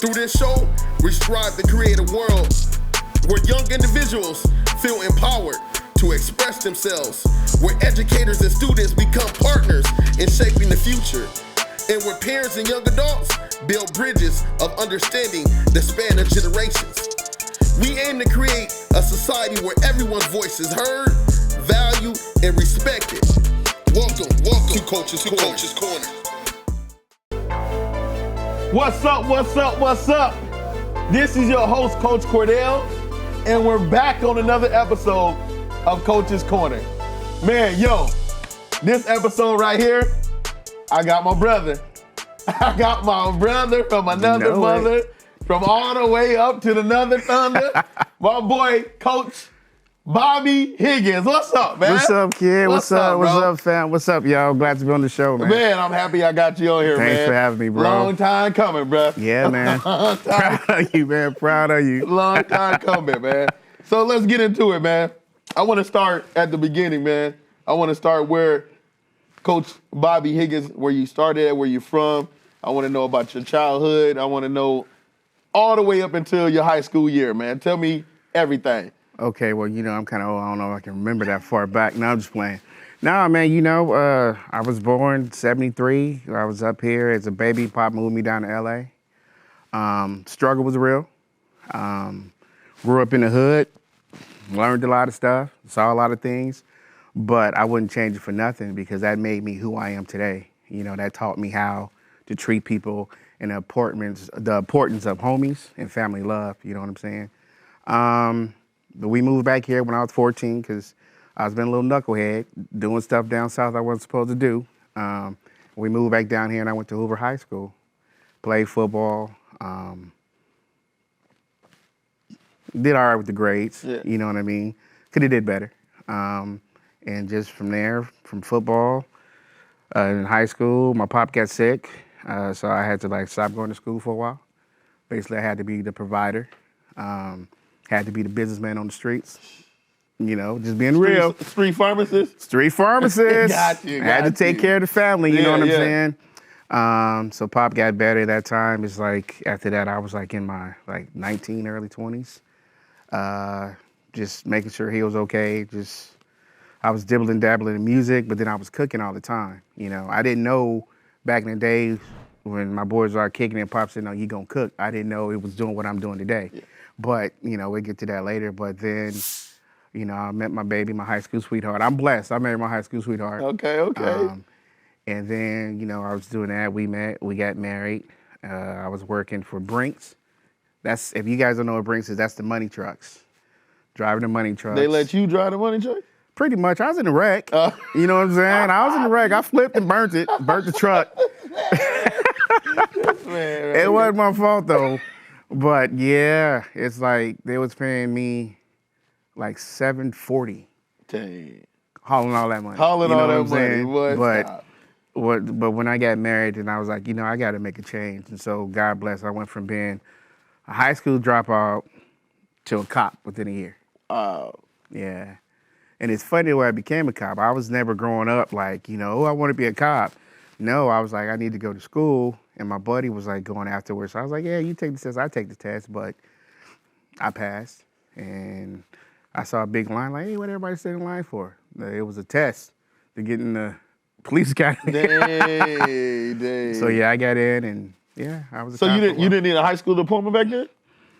Through this show, we strive to create a world where young individuals feel empowered to express themselves, where educators and students become partners in shaping the future, and where parents and young adults build bridges of understanding that span of generations. We aim to create a society where everyone's voice is heard, valued, and respected. Welcome to Coach's Corner. What's up? This is your host, Coach Cordell, and we're back on another episode of Coach's Corner. Man, this episode right here, I got my brother. I got my brother from another mother, from all the way up to another thunder. My boy, Coach Bobby Higgins. What's up, man? What's up, kid? What's up, fam? What's up, y'all? Glad to be on the show, man. Man, I'm happy I got you on here, Thanks man. for having me, bro. Long time coming, bro. Yeah, man. Proud of you, man. Proud of you. Long time coming, man. So let's get into it, man. I want to start at the beginning, man. I want to start where Coach Bobby Higgins, where you started at, where you're from. I want to know about your childhood. I want to know all the way up until your high school year, man. Tell me everything. Okay, well, I'm kind of old. I don't know if I can remember that far back. No, I'm just playing. No, man, I was born 73. I was up here as a baby. Pop moved me down to L.A. Struggle was real. Grew up in the hood. Learned a lot of stuff. Saw a lot of things. But I wouldn't change it for nothing because that made me who I am today. That taught me how to treat people and the importance of homies and family love. You know what I'm saying? But we moved back here when I was 14 because I was being a little knucklehead, doing stuff down south I wasn't supposed to do. We moved back down here and I went to Hoover High School, played football, did all right with the grades, You know what I mean? Could have did better. And just from there, from football, in high school, my pop got sick, so I had to stop going to school for a while. Basically, I had to be the provider. Had to be the businessman on the streets, just being real. Street pharmacist? Street pharmacist. Got you. Had to take care of the family, you know what I'm saying? So Pop got better that time. It's after that, I was in my 19, early 20s. Just making sure he was okay. I was dibbling, dabbling in music, but then I was cooking all the time. I didn't know back in the day when my boys were kicking and Pop said, no, you gonna cook. I didn't know it was doing what I'm doing today. Yeah. But, we'll get to that later. But then, I met my baby, my high school sweetheart. I'm blessed. I married my high school sweetheart. Okay. And then, I was doing that. We got married. I was working for Brinks. If you guys don't know what Brinks is, that's the money trucks. Driving the money trucks. They let you drive the money truck? Pretty much. I was in the wreck. You know what I'm saying? I was in the wreck. I flipped and burnt the truck. Man, it wasn't my fault, though. But yeah, it's they was paying me $740. Dang. Hauling all that money. Hauling all that money. But when I got married, and I was I got to make a change. And so God bless, I went from being a high school dropout to a cop within a year. Oh. Yeah. And it's funny where I became a cop. I was never growing up I want to be a cop. No, I was I need to go to school. And my buddy was going afterwards. So I was yeah, you take the test, I take the test. But I passed. And I saw a big line hey, what everybody stood in line for? It was a test to get in the police academy. Dang. So yeah, I got in and I was a So cop you didn't need a high school diploma back then?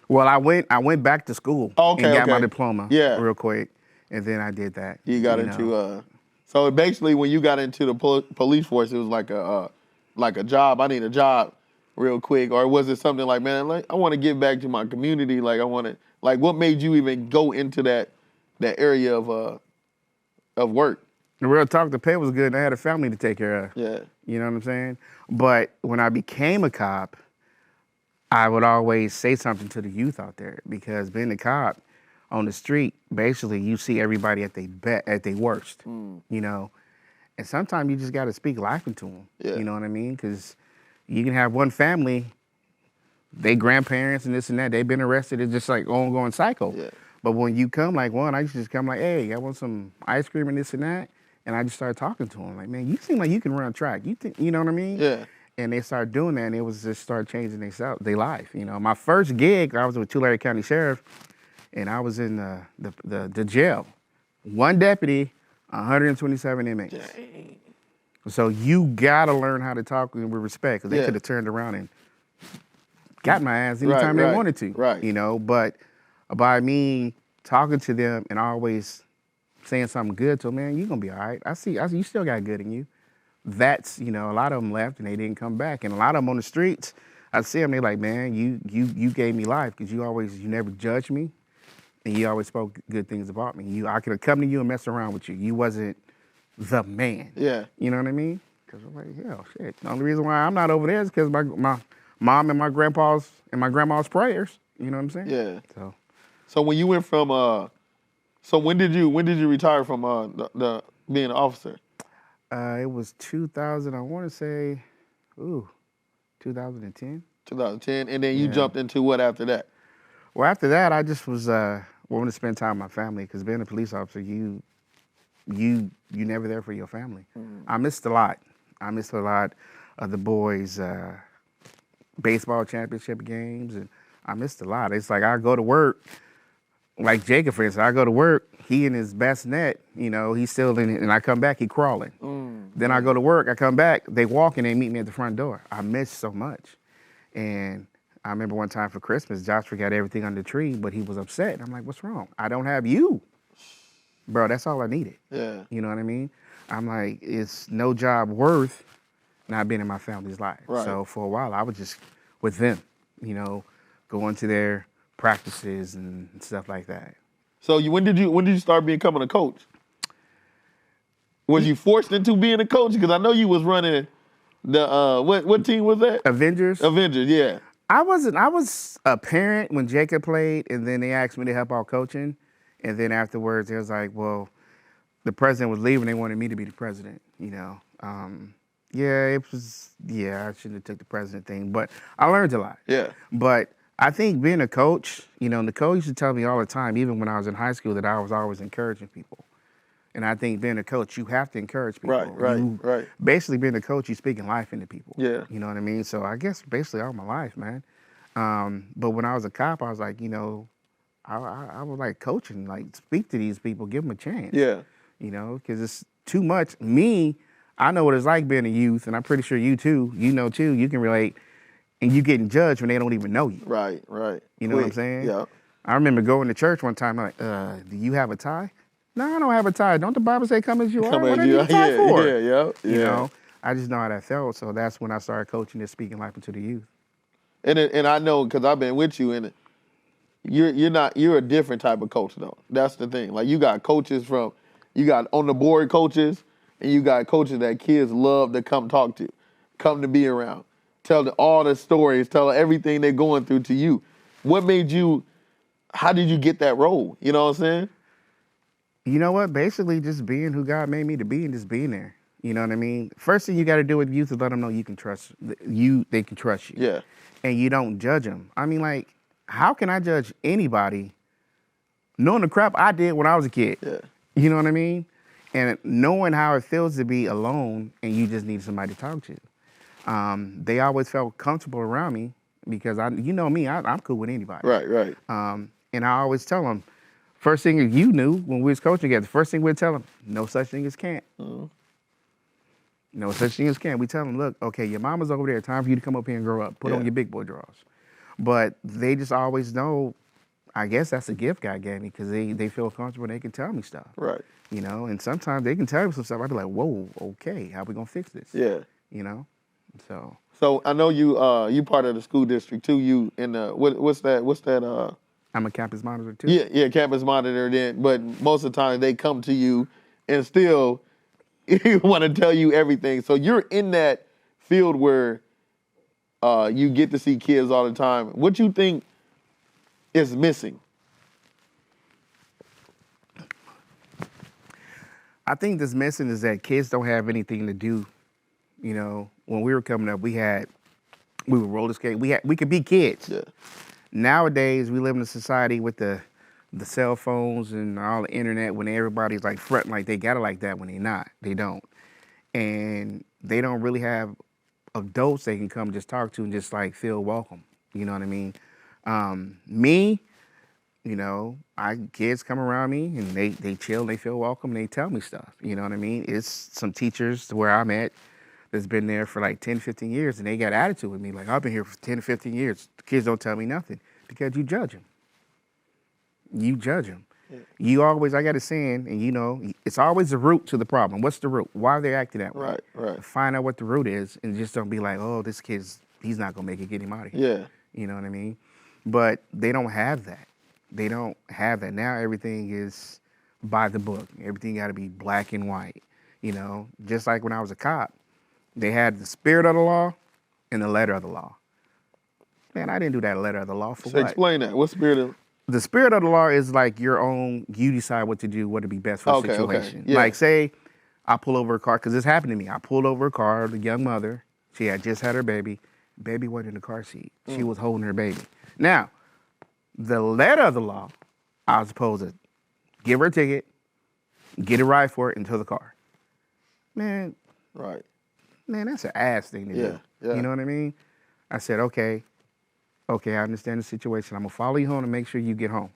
Well, I went back to school and got my diploma real quick. And then I did that. You got into so basically when you got into the police force, it was like a job. I need a job real quick. Or was it something man, I want to give back to my community. I want to, what made you even go into that area of work? The real talk, the pay was good and I had a family to take care of. Yeah. You know what I'm saying? But when I became a cop, I would always say something to the youth out there because being a cop on the street, basically you see everybody at their worst, And sometimes you just got to speak life into them. Yeah. You know what I mean? Because you can have one family, they grandparents and this and that, they've been arrested. It's just ongoing cycle. Yeah. But when you come one, I used to just come hey, I want some ice cream and this and that. And I just started talking to him man, you seem like you can run track. You know what I mean? Yeah. And they started doing that, and it was just started changing their life. You know, my first gig, I was with Tulare County Sheriff, and I was in the jail. One deputy, 127 inmates. Dang. So you gotta learn how to talk with respect, because they could have turned around and got my ass anytime they wanted to. Right. You know, but by me talking to them and always saying something good to them, man, you're gonna be all right. I see you still got good in you. That's, you know, a lot of them left and they didn't come back. And a lot of them on the streets, I see them, they like, man, you gave me life, because you never judged me, and you always spoke good things about me. I could have come to you and messed around with you. You wasn't the man. Yeah. You know what I mean? Because I'm like, hell, shit. The only reason why I'm not over there is because my mom and my grandpa's and my grandma's prayers. You know what I'm saying? Yeah. So when you went from so when did you retire from the being an officer? It was 2000. I want to say, 2010. 2010, and then you jumped into what after that? Well, after that, I just was wanting to spend time with my family, because being a police officer, you never there for your family. I missed a lot. I missed a lot of the boys' baseball championship games, and I missed a lot. It's like I go to work, like Jacob, for instance. I go to work, he in his bassinet, you know, he's still in it, and I come back, he crawling. Then I go to work, I come back, they walk and they meet me at the front door. I miss so much. And I remember one time for Christmas, Josh forgot everything on the tree, but he was upset. I'm like, what's wrong? I don't have you. Bro, that's all I needed. Yeah. You know what I mean? I'm like, it's no job worth not being in my family's life. Right. So for a while, I was just with them, you know, going to their practices and stuff like that. So when did you start becoming a coach? Was you forced into being a coach? Because I know you was running the what team was that? Avengers. Avengers, yeah. I was a parent when Jacob played, and then they asked me to help out coaching. And then afterwards, it was like, well, the president was leaving. They wanted me to be the president, you know. I shouldn't have took the president thing, but I learned a lot. Yeah. But I think being a coach, you know, the coach used to tell me all the time, even when I was in high school, that I was always encouraging people. And I think being a coach, you have to encourage people. Right. Basically, being a coach, you're speaking life into people. Yeah. You know what I mean? So I guess basically all my life, man. But when I was a cop, I was like, you know, I was like coaching, like speak to these people, give them a chance. Yeah. You know, because it's too much. I know what it's like being a youth, and I'm pretty sure you too, you know too, you can relate, and you getting judged when they don't even know you. Right. You know what I'm saying? Yeah. I remember going to church one time, I'm like, do you have a tie? No, I don't have a tie. Don't the Bible say come as you are? What do you need a tie for? Yeah. You know, I just know how that felt, so that's when I started coaching and speaking life into the youth. And I know, because I've been with you, and you're a different type of coach though. That's the thing. Like you got you got on the board coaches, and you got coaches that kids love to come talk to, come to be around, tell all the stories, tell everything they're going through to you. How did you get that role? You know what I'm saying? You know what? Basically, just being who God made me to be and just being there. You know what I mean? First thing you got to do with youth is let them know you can trust you. They can trust you. Yeah. And you don't judge them. I mean, like, how can I judge anybody knowing the crap I did when I was a kid? Yeah. You know what I mean? And knowing how it feels to be alone and you just need somebody to talk to. They always felt comfortable around me because you know me, I'm cool with anybody. Right. And I always tell them, first thing you knew when we was coaching together, first thing we'd tell them, no such thing as can't. Mm-hmm. No such thing as can't. We tell them, look, okay, your mama's over there. Time for you to come up here and grow up. Put on your big boy drawers. But they just always know, I guess that's a gift God gave me, because they feel comfortable and they can tell me stuff. Right. You know, and sometimes they can tell me some stuff. I'd be like, whoa, okay, how we gonna fix this? Yeah. You know? So I know you part of the school district too. You in the what's that? I'm a campus monitor too. Yeah, campus monitor. Then, but most of the time they come to you and still want to tell you everything. So you're in that field where you get to see kids all the time. What you think is missing? I think that's missing is that kids don't have anything to do. You know, when we were coming up, we would roller skate. We could be kids. Yeah. Nowadays, we live in a society with the cell phones and all the internet, when everybody's like fronting like they got it like that when they not. They don't. And they don't really have adults they can come just talk to and just like feel welcome. You know what I mean? Me, you know, kids come around me and they chill, they feel welcome, they tell me stuff. You know what I mean? It's some teachers where I'm at that's been there for like 10, 15 years and they got attitude with me. Like, I've been here for 10 15 years. The kids don't tell me nothing because you judge them. You judge them. You always, I got a saying, and you know, it's always the root to the problem. What's the root? Why are they acting that way? Right. Find out what the root is and just don't be like, oh, this he's not going to make it, get him out of here. Yeah. You know what I mean? But they don't have that. They don't have that. Now everything is by the book. Everything got to be black and white. You know, just like when I was a cop, they had the spirit of the law and the letter of the law. Man, I didn't do that letter of the law for So what? explain that. What spirit of... The spirit of the law is like your own, you decide what to do, what would be best for the situation. Okay. Yeah. Like say, I pull over a car, because this happened to me. I pulled over a car, the young mother, she had just had her baby. Baby wasn't in the car seat. She was holding her baby. Now, the letter of the law, I was supposed to give her a ticket, get a ride for it, and tow the car. Man, Right. man, that's an ass thing to do. Yeah. You know what I mean? I said, okay, I understand the situation. I'm gonna follow you home and make sure you get home.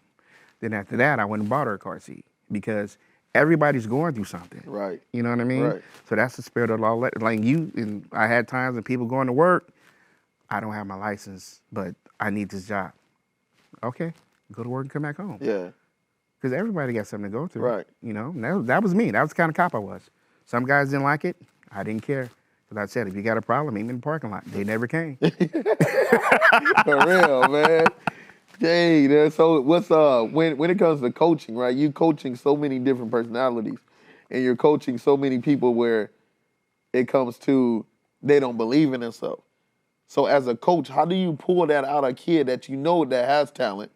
Then after that, I went and bought her a car seat because everybody's going through something. Right. You know what I mean? Right. So that's the spirit of the law. Like you, and I had times when people going to work, I don't have my license, but I need this job. Okay, go to work and come back home. Yeah. Because everybody got something to go through. Right. You know, and that was me. That was the kind of cop I was. Some guys didn't like it. I didn't care. Because I said, if you got a problem, meet me in the parking lot. They never came. For real, man. Dang, so what's when it comes to coaching, right? You coaching so many different personalities, and you're coaching so many people where it comes to they don't believe in themselves. So as a coach, how do you pull that out of a kid that you know that has talent,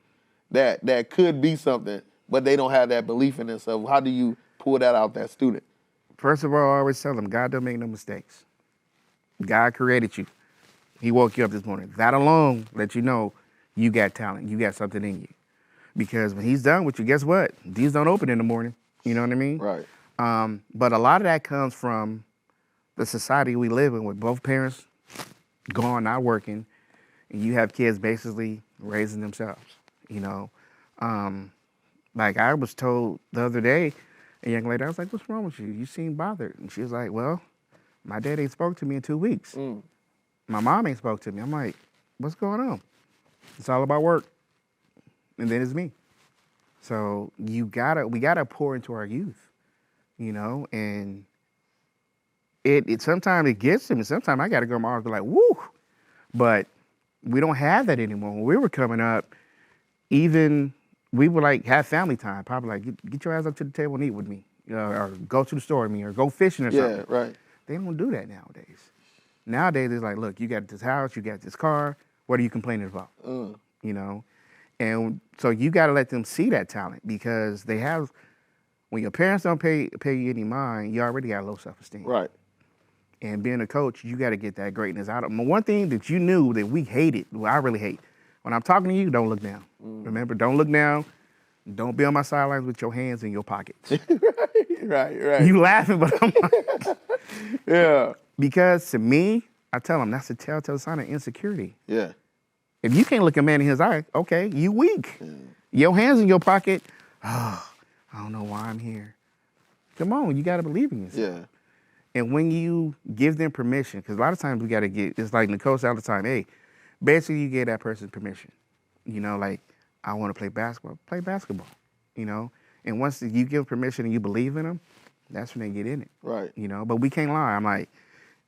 that could be something, but they don't have that belief in themselves? How do you pull that out that student? First of all, I always tell them, God don't make no mistakes. God created you. He woke you up this morning. That alone let you know you got talent. You got something in you. Because when he's done with you, guess what? These don't open in the morning. You know what I mean? Right. But a lot of that comes from the society we live in with both parents gone, not working, and you have kids basically raising themselves, you know? Like I was told the other day, a young lady, I was like, what's wrong with you? You seem bothered. And she was like, well, my dad ain't spoke to me in 2 weeks. My mom ain't spoke to me. I'm like, what's going on? It's all about work. And then it's me. So we gotta pour into our youth, you know, and it sometimes it gets them, and sometimes I gotta go to my arms and be like, woo. But we don't have that anymore. When we were coming up, even we would like have family time, probably like get your ass up to the table and eat with me, or go to the store with me, or go fishing or something. Yeah, right. They don't do that nowadays. Nowadays, it's like, look, you got this house, you got this car. What are you complaining about? You know? And so you got to let them see that talent because they have, when your parents don't pay you any mind, you already got low self-esteem. Right. And being a coach, you got to get that greatness out of them. One thing that you knew that we hated, well, I really hate, when I'm talking to you, don't look down. Remember, don't look down. Don't be on my sidelines with your hands in your pockets. Right. You laughing, but I'm like, Yeah. because to me, I tell them that's a telltale sign of insecurity. Yeah. If you can't look a man in his eye, okay, you weak. Your hands in your pocket, oh, I don't know why I'm here. Come on, you got to believe in yourself. Yeah. And when you give them permission, because a lot of times we got to get, it's like Nicole said all the time, hey, basically you give that person permission. You know, like, I want to play basketball, you know? And once you give permission and you believe in them, that's when they get in it. Right. You know, but we can't lie. I'm like,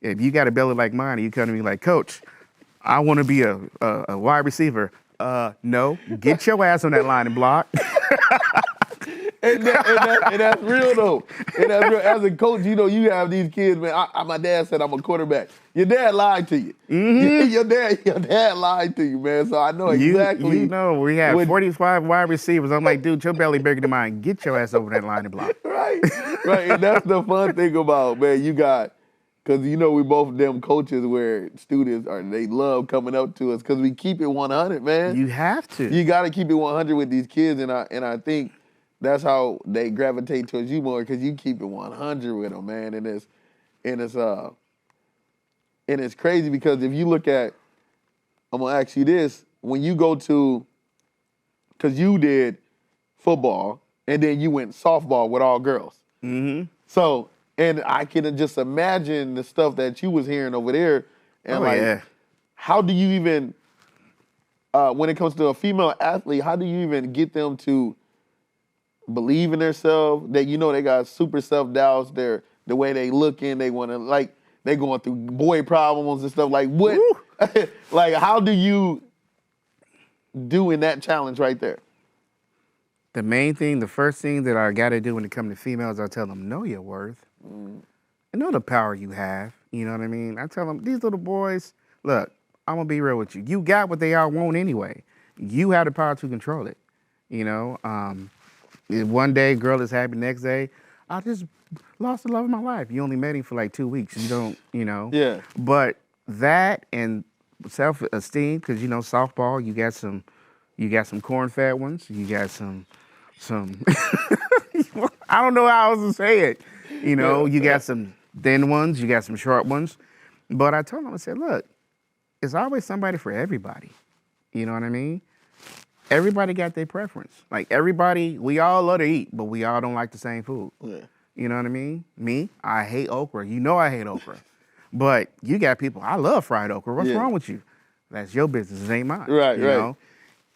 if you got a belly like mine and you come to me like, Coach, I want to be a wide receiver. No, get your ass on that line and block. And that's real though. And that's real. As a coach, you know, you have these kids, man. My dad said I'm a quarterback. Your dad lied to you. Your dad lied to you, man. So I know exactly. You know, we have 45 wide receivers. I'm like, dude, your belly bigger than mine. Get your ass over that line and block. Right. And that's the fun thing about, man, you got, because you know we both them coaches where students they love coming up to us because we keep it 100, man. You have to. You got to keep it 100 with these kids, and I think that's how they gravitate towards you more because you keep it 100 with them, man. And it's And it's crazy because if you look at, I'm gonna ask you this: when you go to, because you did football and then you went softball with all girls. Mm-hmm. So, and I can just imagine the stuff that you was hearing over there. And yeah. how do you even, when it comes to a female athlete, how do you even get them to believe in themselves? That they got super self-doubts. The way they looking, they want to they going through boy problems and stuff. Like what? Like how do you do in that challenge right there? The first thing that I got to do when it comes to females, I tell them, know your worth. And know the power you have. You know what I mean? I tell them, these little boys, look, I'm going to be real with you. You got what they all want anyway. You have the power to control it. One day, girl is happy. Next day, I just lost the love of my life. You only met him for like 2 weeks. You don't, Yeah. But that and self-esteem, because, softball, you got some corn-fed ones. You got some I don't know how else to say it. You got some thin ones, you got some short ones. But I told them, I said, look, it's always somebody for everybody. You know what I mean? Everybody got their preference. Like everybody, we all love to eat, but we all don't like the same food. Yeah. You know what I mean? Me, I hate okra. I hate okra. But you got people, I love fried okra. What's wrong with you? That's your business, it ain't mine. Right, you know?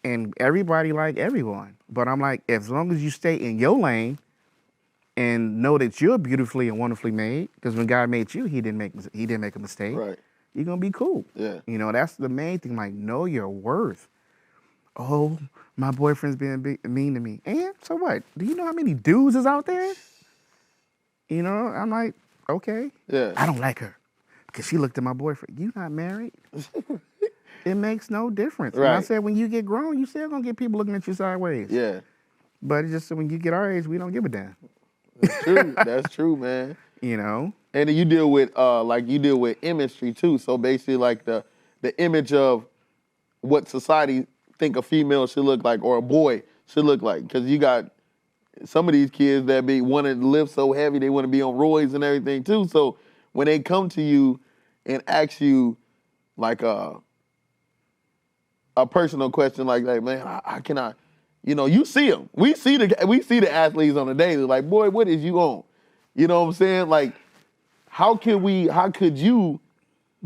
And everybody like everyone. But I'm like, as long as you stay in your lane and know that you're beautifully and wonderfully made, because when God made you, he didn't make a mistake. Right. You're gonna be cool. Yeah. That's the main thing. Like, know your worth. Oh, my boyfriend's being mean to me. And so what? Do you know how many dudes is out there? I'm like, okay. Yeah. I don't like her because she looked at my boyfriend. You not married? It makes no difference. Right. And I said, when you get grown, you still gonna get people looking at you sideways. Yeah. But it's just when you get our age, we don't give a damn. That's true. That's true, man. And then you deal with imagery too. So basically like the image of what society think a female should look like or a boy should look like. Because you got some of these kids that want to lift so heavy, they want to be on roids and everything too. So when they come to you and ask you like a personal question like that, man, how can I, you see them. We see the athletes on the daily. Like, boy, what is you on? You know what I'm saying? Like, how could you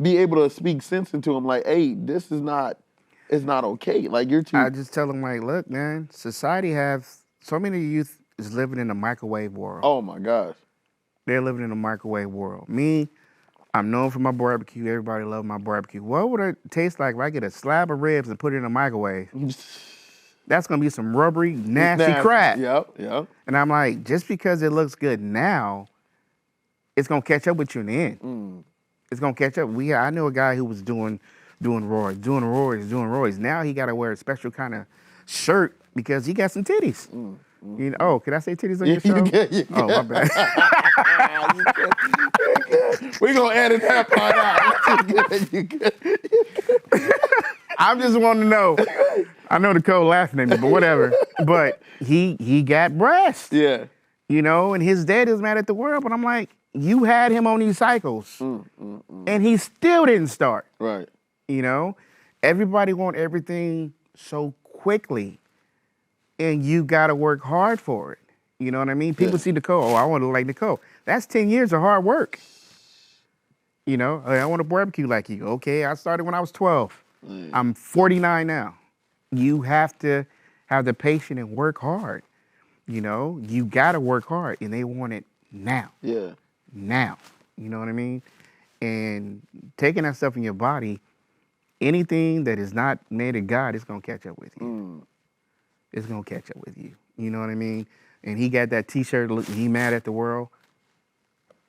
be able to speak sense into them? Like, hey, it's not okay. Like, you're too. I just tell them, like, look, man, society so many youth is living in a microwave world. Oh my gosh. They're living in a microwave world. Me, I'm known for my barbecue. Everybody loves my barbecue. What would it taste like if I get a slab of ribs and put it in a microwave? That's going to be some rubbery, nasty crap. Yep. And I'm like, just because it looks good now, it's going to catch up with you in the end. It's going to catch up. I know a guy who was doing roids. Now he got to wear a special kind of shirt because he got some titties. Oh, can I say titties on your show? You can. Oh, my bad. We're going to edit that part out. You good. I'm just wanting to know. I know Nicole laughing at me, but whatever. But he got breasts. Yeah. And his dad is mad at the world, but I'm like, you had him on these cycles, and he still didn't start. Right. Everybody want everything so quickly, and you got to work hard for it. You know what I mean? People see Nicole, I want to look like Nicole. That's 10 years of hard work. I want to barbecue like you. Okay, I started when I was 12. I'm 49 now. You have to have the patience and work hard. You got to work hard, and they want it now. Yeah. Now. You know what I mean? And taking that stuff in your body, anything that is not made of God, it's going to catch up with you. It's going to catch up with you. You know what I mean? And he got that T-shirt, he mad at the world.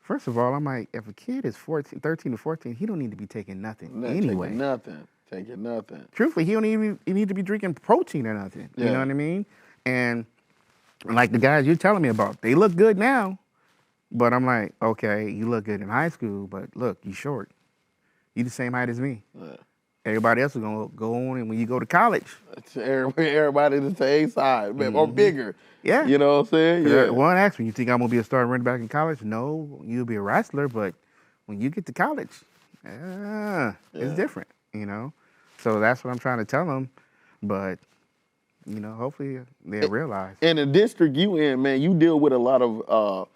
First of all, I'm like, if a kid is 13 to 14, he don't need to be taking nothing anyway. Taking nothing. Truthfully, he don't even need to be drinking protein or nothing. Yeah. You know what I mean? And like the guys you're telling me about, they look good now. But I'm like, okay, you look good in high school, but look, you short. You the same height as me. Yeah. Everybody else is going to go on, and when you go to college. Everybody the same size, or bigger. Yeah. You know what I'm saying? Yeah. One asked me, you think I'm going to be a starting running back in college? No, you'll be a wrestler, but when you get to college, It's different, you know. So that's what I'm trying to tell them, but you know, hopefully they'll realize. In the district you in, man, you deal with a lot of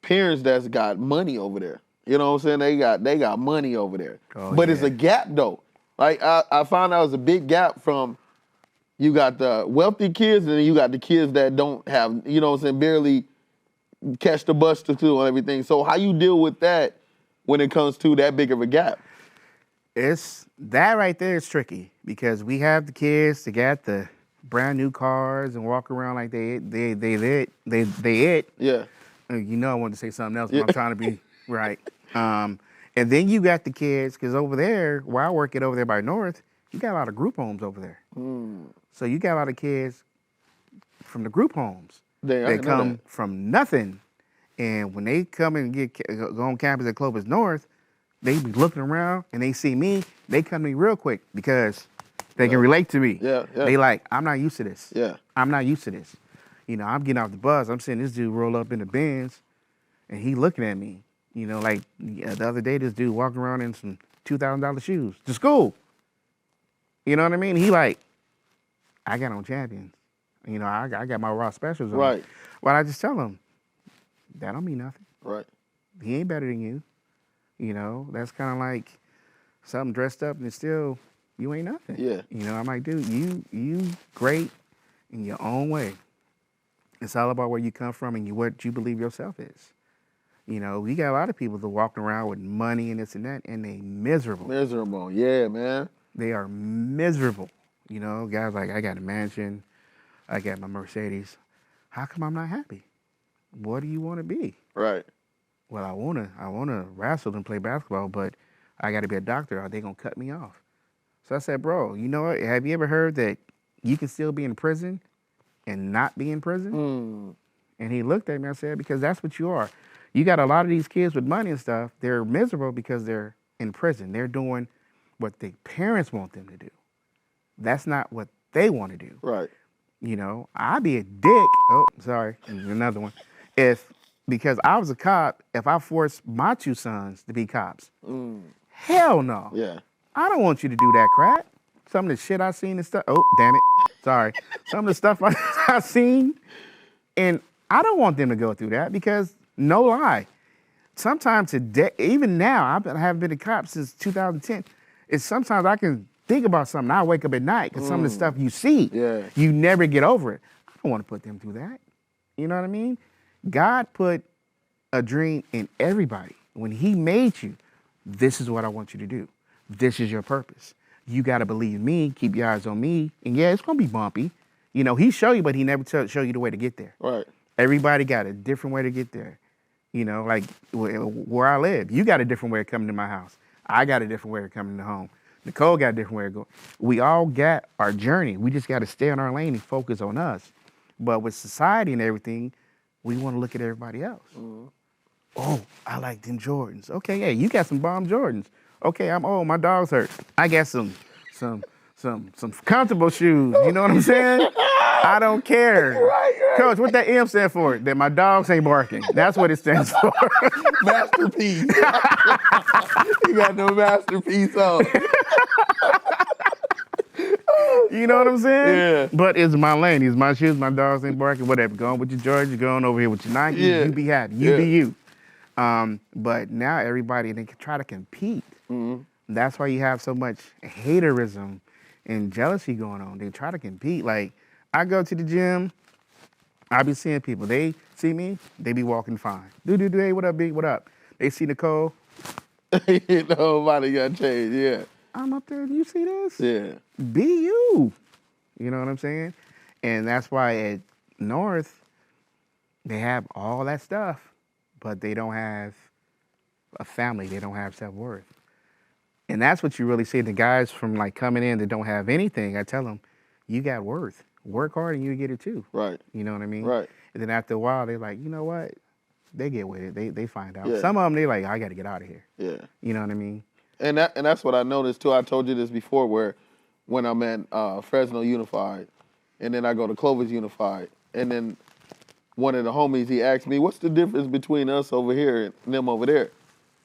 parents that's got money over there. You know what I'm saying? They got money over there. Oh, but yeah. it's a gap though. Like I found out it's a big gap from you got the wealthy kids and then you got the kids that don't have, you know what I'm saying, barely catch the bus to school and everything. So how you deal with that when it comes to that big of a gap? It's that right there is tricky because we have the kids that got the brand new cars and walk around like they it. Yeah. You know I wanted to say something else, but I'm trying to be right. And then you got the kids, because over there, where I work at over there by North, you got a lot of group homes over there. So you got a lot of kids from the group homes. They come from nothing. And when they come and go on campus at Clovis North, they be looking around and they see me, they come to me real quick because they can relate to me. Yeah. They like, I'm not used to this. Yeah. I'm not used to this. You know, I'm getting off the bus, I'm seeing this dude roll up in the Benz and he looking at me. You know, like the other day, this dude walking around in some $2,000 shoes to school. You know what I mean? He like, I got on Champions. You know, I got my raw specials on. Right. But I just tell him, that don't mean nothing. Right. He ain't better than you. You know, that's kind of like something dressed up and it's still, you ain't nothing. Yeah. You know, I'm like, dude, you great in your own way. It's all about where you come from and what you believe yourself is. You know, we got a lot of people that walking around with money and this and that, and they miserable. Miserable, yeah, man. They are miserable. You know, guys like, I got a mansion, I got my Mercedes. How come I'm not happy? What do you want to be? Right. Well, I wanna wrestle and play basketball, but I got to be a doctor. Are they gonna cut me off? So I said, bro, you know what? Have you ever heard that you can still be in prison and not be in prison? And he looked at me and said, because that's what you are. You got a lot of these kids with money and stuff. They're miserable because they're in prison. They're doing what the parents want them to do. That's not what they want to do. Right. You know, I'd be a dick. Oh, sorry, another one. Because I was a cop, if I forced my two sons to be cops, hell no. Yeah. I don't want you to do that crap. Some of the shit I seen and stuff. Oh, damn it. Sorry. Some of the stuff I seen, and I don't want them to go through that because, no lie, sometimes today, even now, I haven't been a cop since 2010. It's sometimes I can think about something. I wake up at night because some of the stuff you see, you never get over it. I don't want to put them through that. You know what I mean? God put a dream in everybody. When he made you, this is what I want you to do. This is your purpose. You got to believe me, keep your eyes on me. And yeah, it's going to be bumpy. You know, he show you, but he never show you the way to get there. Right. Everybody got a different way to get there. You know, like where I live, you got a different way of coming to my house. I got a different way of coming to home. Nicole got a different way of going. We all got our journey. We just got to stay on our lane and focus on us. But with society and everything, we want to look at everybody else. Oh, I like them Jordans. Okay, yeah, you got some bomb Jordans. Okay, I'm old, my dog's hurt. I got some comfortable shoes. You know what I'm saying? I don't care. Right. Coach, what that M stand for? That my dogs ain't barking. That's what it stands for. Masterpiece. You got no masterpiece on. You know what I'm saying? Yeah. But it's my lane. It's my shoes. My dogs ain't barking. Whatever. Go on with your Georgia. Go on over here with your Nike. Yeah. You be happy. You be you. But now everybody, they try to compete. That's why you have so much haterism and jealousy going on. They try to compete. Like, I go to the gym, I be seeing people. They see me, they be walking fine. Hey, what up, B? What up? They see Nicole. Nobody got changed, yeah. I'm up there, you see this? Yeah. Be you. You know what I'm saying? And that's why at North, they have all that stuff, but they don't have a family. They don't have self-worth. And that's what you really see. The guys from like coming in that don't have anything, I tell them, you got worth. Work hard and you get it too. Right. You know what I mean? Right. And then after a while, they're like, you know what? They get with it. They find out. Yeah. Some of them, they like, I got to get out of here. Yeah. You know what I mean? And that's what I noticed too. I told you this before, where when I'm at Fresno Unified, and then I go to Clovis Unified, and then one of the homies, he asked me, what's the difference between us over here and them over there?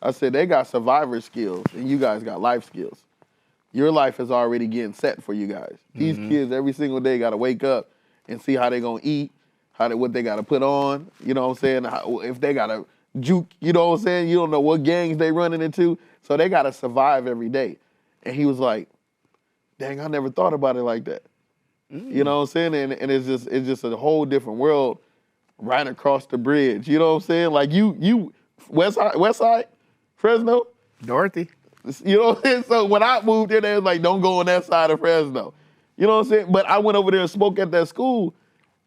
I said, they got survivor skills and you guys got life skills. Your life is already getting set for you guys. These kids every single day got to wake up and see how they going to eat, what they got to put on, you know what I'm saying? If they got to juke, you know what I'm saying? You don't know what gangs they running into. So they got to survive every day. And he was like, dang, I never thought about it like that. You know what I'm saying? And it's just a whole different world right across the bridge. You know what I'm saying? Like you West Side, Fresno? Dorothy. You know what I'm saying? So when I moved there, they was like, don't go on that side of Fresno. You know what I'm saying? But I went over there and spoke at that school,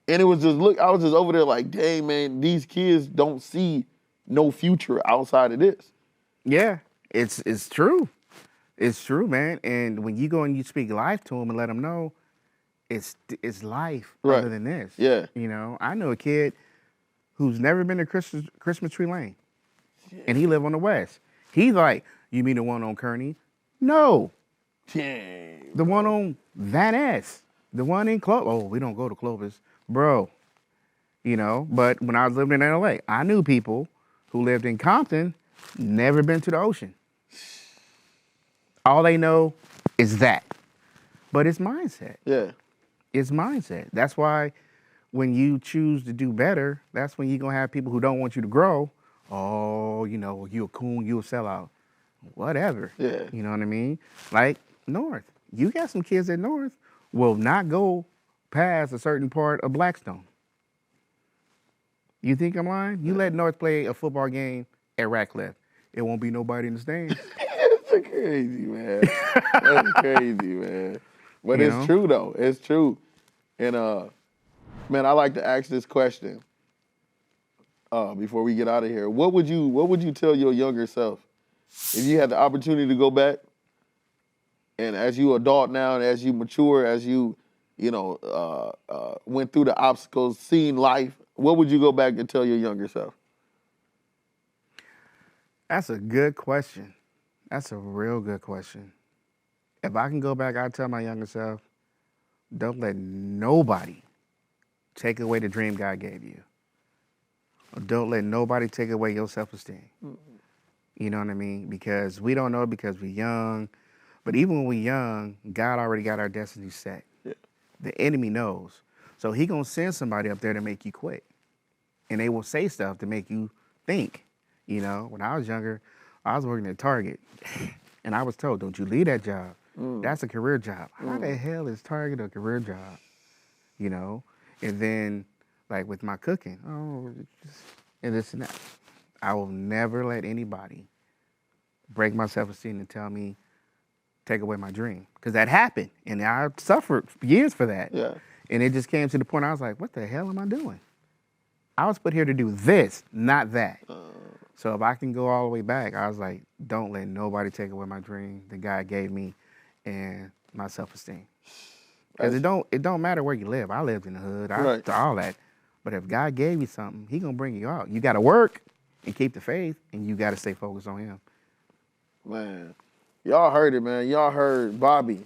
and it was just, I was just over there like, dang, man, these kids don't see no future outside of this. Yeah, it's true. It's true, man. And when you go and you speak life to them and let them know it's life other than this. Yeah. You know, I know a kid who's never been to Christmas Tree Lane, and he live on the west. He's like, you mean the one on Kearney? No. Dang. The one on Van Ness. The one in Clovis. Oh, we don't go to Clovis. Bro. You know, but when I was living in LA, I knew people who lived in Compton, never been to the ocean. All they know is that. But it's mindset. Yeah. It's mindset. That's why when you choose to do better, that's when you're going to have people who don't want you to grow. Oh, you know, you a coon, you a sellout. Whatever. Yeah. You know what I mean? Like North. You got some kids at North will not go past a certain part of Blackstone. You think I'm lying? You let North play a football game at Ratcliffe. It won't be nobody in the stands. That's crazy, man. That's crazy, man. But it's true, though. It's true. And, man, I like to ask this question before we get out of here. What would you tell your younger self if you had the opportunity to go back, and as you adult now, and as you mature, as you went through the obstacles, seen life, what would you go back and tell your younger self? That's a good question. That's a real good question. If I can go back, I'd tell my younger self, don't let nobody take away the dream God gave you. Or don't let nobody take away your self-esteem. You know what I mean? Because we don't know because we're young. But even when we're young, God already got our destiny set. Yeah. The enemy knows. So he gonna send somebody up there to make you quit. And they will say stuff to make you think. You know, when I was younger, I was working at Target. And I was told, don't you leave that job. That's a career job. How the hell is Target a career job? You know? And then, like with my cooking, and this and that. I will never let anybody break my self-esteem and tell me, take away my dream. Because that happened, and I suffered years for that. Yeah. And it just came to the point I was like, what the hell am I doing? I was put here to do this, not that. So if I can go all the way back, I was like, don't let nobody take away my dream that God gave me and my self-esteem. Because it don't matter where you live. I lived in the hood, all that. But if God gave you something, he going to bring you out. You got to work and keep the faith, and you got to stay focused on him. Man, y'all heard it, man. Y'all heard Bobby,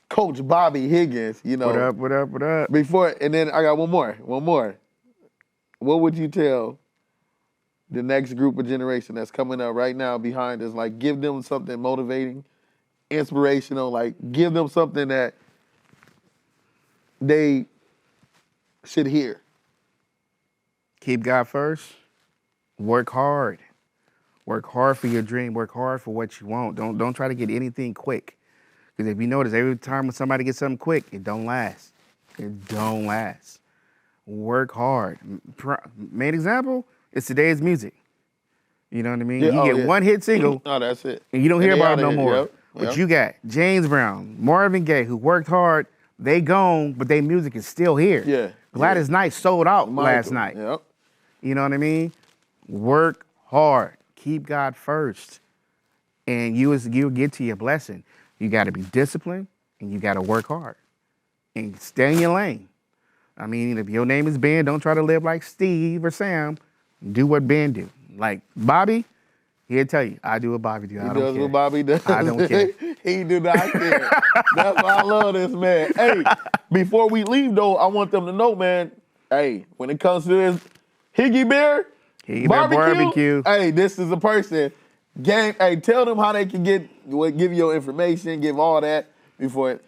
Coach Bobby Higgins, you know. What up? Before, and then I got one more. What would you tell the next group of generation that's coming up right now behind us? Like, give them something motivating, inspirational, like, give them something that they should hear. Keep God first. Work hard. Work hard for your dream. Work hard for what you want. Don't try to get anything quick. Because if you notice, every time when somebody gets something quick, it don't last. It don't last. Work hard. Main example is today's music. You know what I mean? Yeah, you get one hit single. Oh, that's it. And you don't hear about it no more. Yep. But you got James Brown, Marvin Gaye, who worked hard. They gone, but their music is still here. Yeah. Gladys Knight sold out last night. Yep. You know what I mean? Work hard. Keep God first. And you'll get to your blessing. You got to be disciplined, and you got to work hard. And stay in your lane. I mean, if your name is Ben, don't try to live like Steve or Sam. Do what Ben do. Like Bobby, he'll tell you, I do what Bobby do. I don't care. He does what Bobby does. I don't care. He do not care. That's why I love this, man. Hey, before we leave, though, I want them to know, man, hey, when it comes to this HiggiBear barbecue, hey, this is a person Game, hey, tell them how they can give you your information, give all that before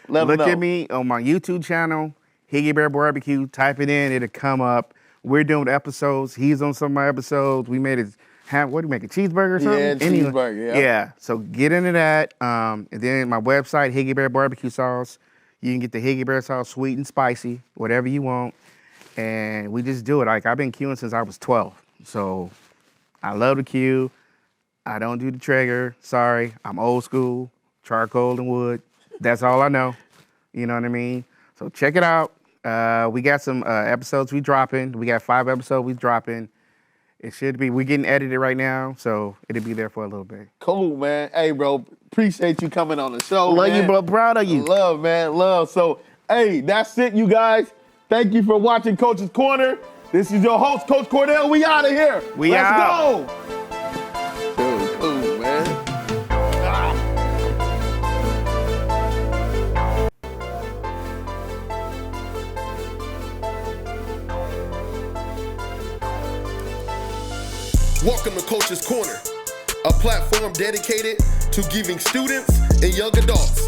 let them know. Look at me on my YouTube channel, HiggiBear Barbecue. Type it in, it'll come up. We're doing episodes. He's on some of my episodes. We made what do you make, a cheeseburger or something? Yeah, cheeseburger, yeah. Yeah, so get into that. And then my website, HiggiBear Barbecue Sauce. You can get the HiggiBear sauce, sweet and spicy, whatever you want. And we just do it. Like, I've been queuing since I was 12. So I love to queue. I don't do the Traeger. Sorry, I'm old school, charcoal and wood. That's all I know. You know what I mean? So check it out. We got some episodes we dropping. We got 5 episodes we dropping. It should be. We're getting edited right now, so it'll be there for a little bit. Cool, man. Hey, bro, appreciate you coming on the show. Love man. you, bro. Proud of you. Love, man. Love. So, hey, that's it, you guys. Thank you for watching Coach's Corner. This is your host, Coach Cordell. We out of here. Let's go. Cool, man. Welcome to Coach's Corner, a platform dedicated to giving students and young adults